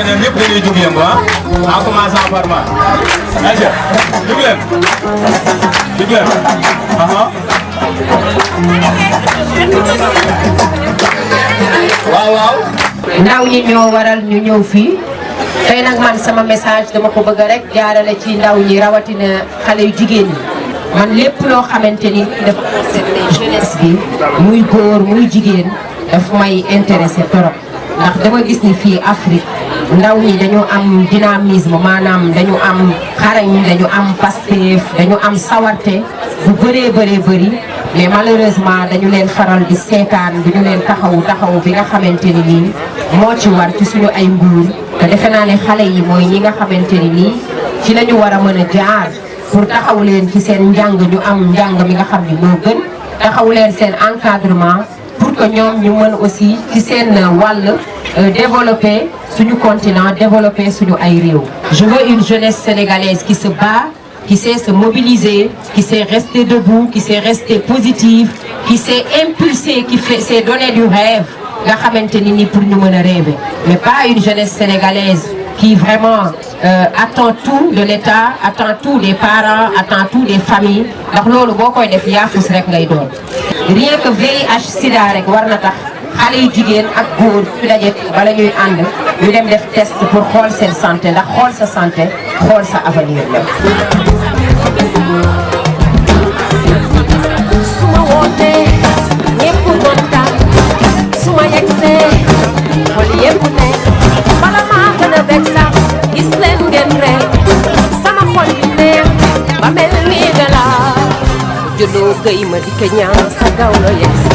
ñoom ñëpp dañuy jug yëngu ah en commençant par moi. ayca jug leen jug leen waaw waaw. ndaw ñi ñoo waral ñu ñëw fii tey nag man sama message dama ko bëgg rek jaarale ci ndaw ñi rawatina xale yu jigéen ñi man lépp loo xamante ni dafa concerné jeunesse bi muy góor muy jigéen daf may intéressé torop ndax dama gis ni fii Afrique ndaw ñi dañu am dynamisme maanaam dañu am xarañ dañu am Pastef dañu am sawarte bu bëree bëri mais malheureusement dañu leen faral di seetaan du ñu leen taxawu bi nga xamante ni nii moo ci war ci suñu ay nguur te defe naa ne xale yi mooy ñi nga xamante ni nii ci la ñu war a mën a jaar pour taxaw leen ci seen njàng ñu am njàng mi nga xam ni moo gën taxaw leen seen encadrement pour que ñoom ñu mën aussi ci seen wàll développer suñu continent, développer suñu ay réew. Je veux une jeunesse sénégalaise qui se bat, qui sait se mobiliser, qui sait rester debout, qui sait rester positive, qui sait impulser, qui sait donner du rêve nga xamante ni pour ñu mën a rêver. Mais pas une jeunesse sénégalaise qui vraiment attend tout de l'État, attend tout des parents, attend tout des familles. ndax loolu boo koy def yaafus rek ngay doon. Rien que VIH sida rek war na tax xale yu jigéen ak góor ñu daje bala ñuy ànd ñu dem def test pour xool seen santé ndax xool sa santé xool sa avenir la. suma wootee ñépp kontaan suma yegsee xol yépp ne bala maa gën a bég sax gis leen ngeen ree sama xol yi neex ba mel ni gala juddoo gëy ma di ke ñaan sa gaaw la yegsi